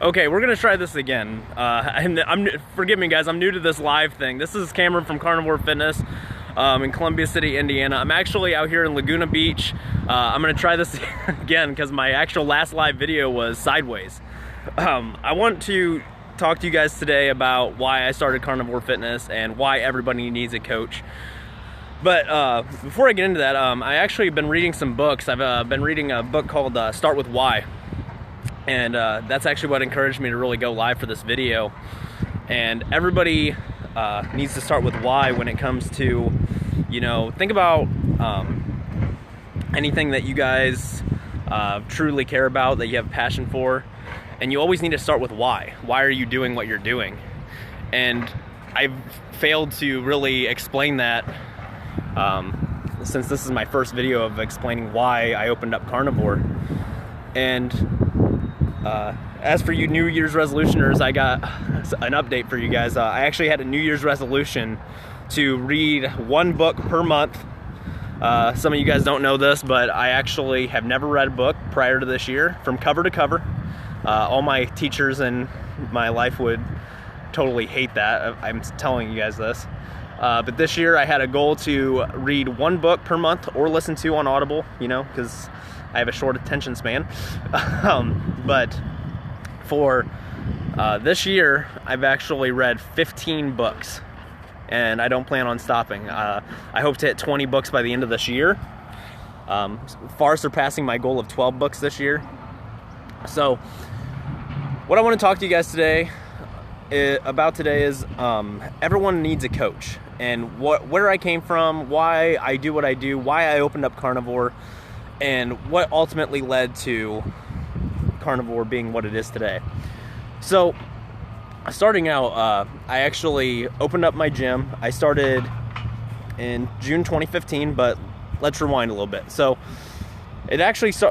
Okay, we're gonna try this again. Forgive me, guys. I'm new to this live thing. This is Cameron from Carnivore Fitness in Columbia City, Indiana. I'm actually out here in Laguna Beach. I'm gonna try this again because my actual last live video was sideways. I want to talk to you guys today about why I started Carnivore Fitness and why everybody needs a coach. But before I get into that, I actually been reading some books. I've been reading a book called Start With Why. And that's actually what encouraged me to really go live for this video. And everybody needs to start with why when it comes to, think about anything that you guys truly care about, that you have passion for. And you always need to start with why. Why are you doing what you're doing? And I've failed to really explain that since this is my first video of explaining why I opened up Carnivore. And as for you New Year's resolutioners, I got an update for you guys. I actually had a New Year's resolution to read one book per month. Some of you guys don't know this, but I actually have never read a book prior to this year from cover to cover. All my teachers in my life would totally hate that. I'm telling you guys this. But this year I had a goal to read one book per month or listen to on Audible, because I have a short attention span. But for this year, I've actually read 15 books, and I don't plan on stopping. I hope to hit 20 books by the end of this year, far surpassing my goal of 12 books this year. So what I want to talk to you guys today is everyone needs a coach, and where I came from, why I do what I do, why I opened up Carnivore, and what ultimately led to Carnivore being what it is today. So, starting out, I actually opened up my gym. I started in June 2015, but let's rewind a little bit. So,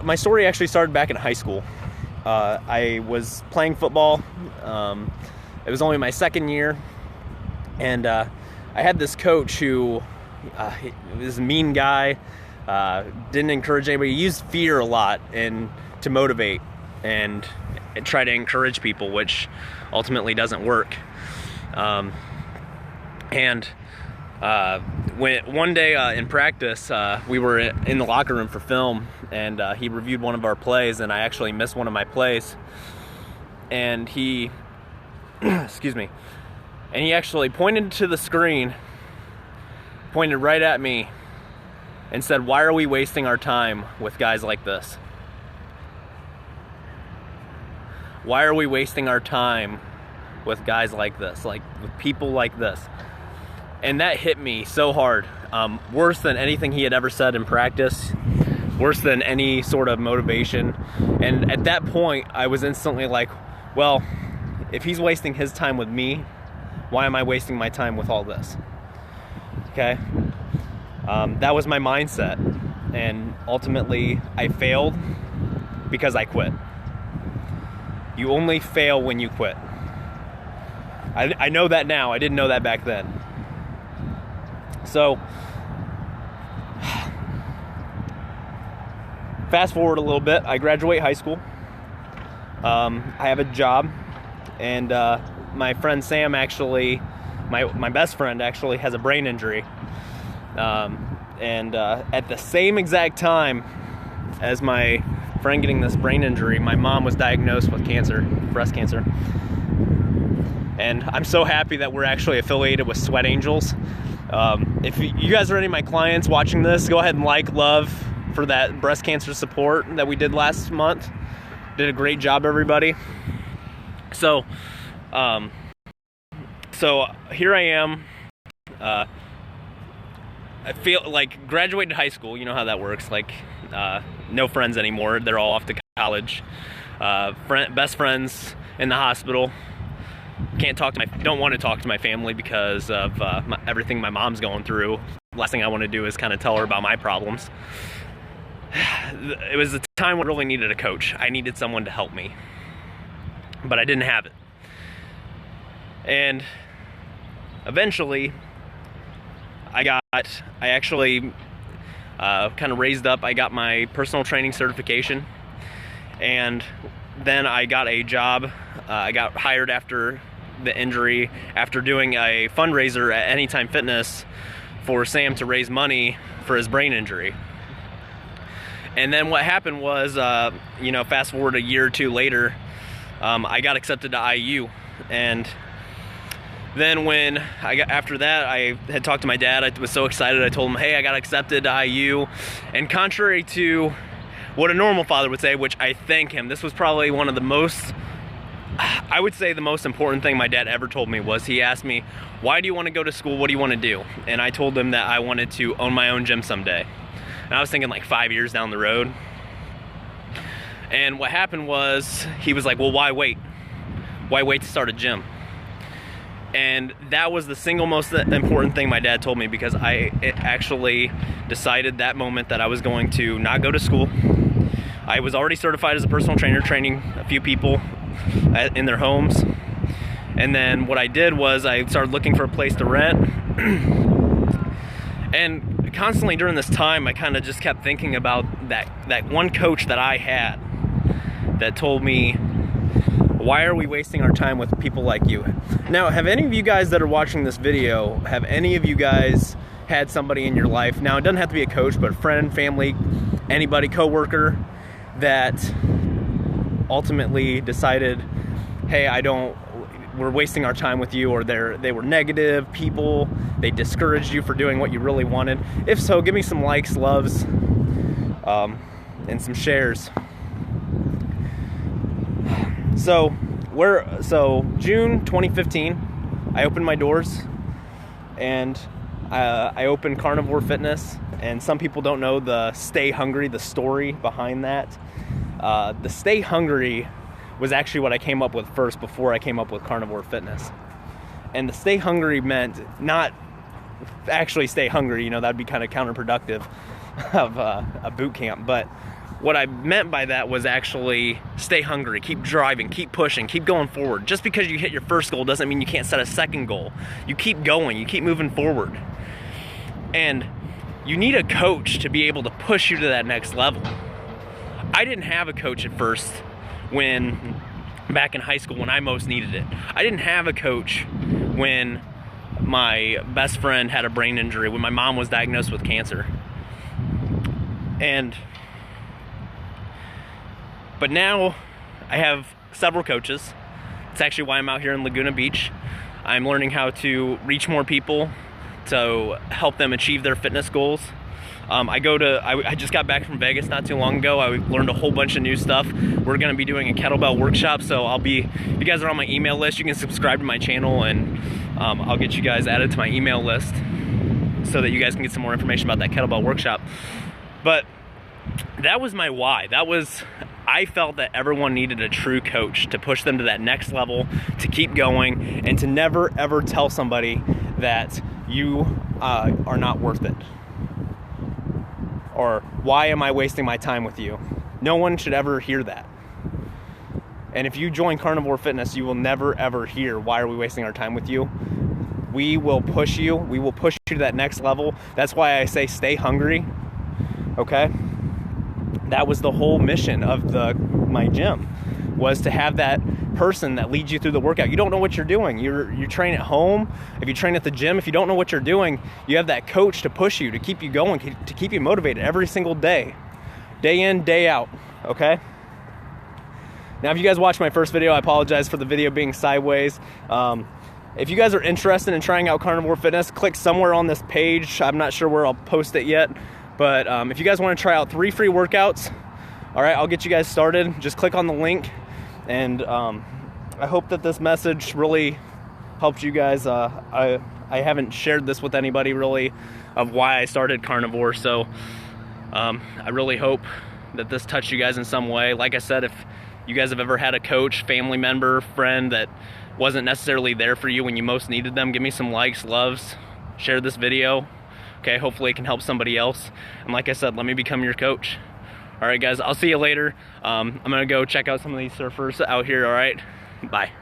my story actually started back in high school. I was playing football. It was only my second year, and I had this coach who was a mean guy. Didn't encourage anybody. He used fear a lot to motivate and try to encourage people, which ultimately doesn't work. When one day in practice, we were in the locker room for film, and he reviewed one of our plays, and I actually missed one of my plays. And he, excuse me, and he actually pointed to the screen, pointed right at me, and said, "Why are we wasting our time with guys like this? Why are we wasting our time with guys like this, with people like this?" And that hit me so hard, worse than anything he had ever said in practice, worse than any sort of motivation. And at that point, I was instantly like, well, if he's wasting his time with me, why am I wasting my time with all this? Okay? That was my mindset, and ultimately I failed because I quit. You only fail when you quit. I know that now. I didn't know that back then. So, fast forward a little bit. I graduate high school. I have a job, and my friend Sam actually, my best friend actually has a brain injury. And at the same exact time as my friend getting this brain injury, my mom was diagnosed with cancer, breast cancer. And I'm so happy that we're actually affiliated with Sweat Angels. If you guys are any of my clients watching this, go ahead and love for that breast cancer support that we did last month. Did a great job, everybody. So here I am. I feel like graduated high school. You know how that works. No friends anymore. They're all off to college. Best friends in the hospital. Don't want to talk to my family because of everything my mom's going through. Last thing I want to do is kind of tell her about my problems. It was a time when I really needed a coach. I needed someone to help me, but I didn't have it. And eventually, I actually kind of raised up. I got my personal training certification, and then I got a job I got hired after the injury, after doing a fundraiser at Anytime Fitness for Sam to raise money for his brain injury. And then what happened was, fast forward a year or two later, I got accepted to IU. And then after that, I had talked to my dad. I was so excited. I told him, hey, I got accepted to IU. And contrary to what a normal father would say, which I thank him, this was probably one of the most, I would say the most important thing my dad ever told me was, he asked me, why do you want to go to school? What do you want to do? And I told him that I wanted to own my own gym someday. And I was thinking like 5 years down the road. And what happened was, he was like, well, why wait? Why wait to start a gym? And that was the single most important thing my dad told me, because I actually decided that moment that I was going to not go to school. I was already certified as a personal trainer, training a few people in their homes. And then what I did was I started looking for a place to rent. And constantly during this time, I kind of just kept thinking about that one coach that I had that told me, why are we wasting our time with people like you? Now, have any of you guys that are watching this video, have any of you guys had somebody in your life, now it doesn't have to be a coach, but a friend, family, anybody, coworker, that ultimately decided, hey, we're wasting our time with you, or they were negative people, they discouraged you for doing what you really wanted? If so, give me some likes, loves, and some shares. So June 2015, I opened my doors, and I opened Carnivore Fitness. And some people don't know the Stay Hungry, the story behind that. The Stay Hungry was actually what I came up with first before I came up with Carnivore Fitness. And the Stay Hungry meant not actually stay hungry, that'd be kind of counterproductive of a boot camp. But what I meant by that was actually stay hungry, keep driving, keep pushing, keep going forward. Just because you hit your first goal doesn't mean you can't set a second goal. You keep going, you keep moving forward. And you need a coach to be able to push you to that next level. I didn't have a coach at first back in high school when I most needed it. I didn't have a coach when my best friend had a brain injury, when my mom was diagnosed with cancer. But now I have several coaches. It's actually why I'm out here in Laguna Beach. I'm learning how to reach more people to help them achieve their fitness goals. I just got back from Vegas not too long ago. I learned a whole bunch of new stuff. We're gonna be doing a kettlebell workshop, so if you guys are on my email list, you can subscribe to my channel, and I'll get you guys added to my email list so that you guys can get some more information about that kettlebell workshop. But that was my why. I felt that everyone needed a true coach to push them to that next level, to keep going, and to never ever tell somebody that you are not worth it. Or, why am I wasting my time with you? No one should ever hear that. And if you join Carnivore Fitness, you will never ever hear, why are we wasting our time with you? We will push you. We will push you to that next level. That's why I say stay hungry. Okay? That was the whole mission of my gym, was to have that person that leads you through the workout. You don't know what you're doing. You train at home. If you train at the gym, if you don't know what you're doing, you have that coach to push you, to keep you going, to keep you motivated every single day in, day out. Okay? Now, if you guys watched my first video, I apologize for the video being sideways. If you guys are interested in trying out Carnivore Fitness, click somewhere on this page. I'm not sure where I'll post it yet. But if you guys want to try out 3 free workouts, all right, I'll get you guys started. Just click on the link. And I hope that this message really helped you guys. I haven't shared this with anybody really of why I started Carnivore. So I really hope that this touched you guys in some way. Like I said, if you guys have ever had a coach, family member, friend that wasn't necessarily there for you when you most needed them, give me some likes, loves, share this video. Okay, hopefully it can help somebody else. And like I said, let me become your coach. All right, guys, I'll see you later. I'm gonna go check out some of these surfers out here, all right? Bye.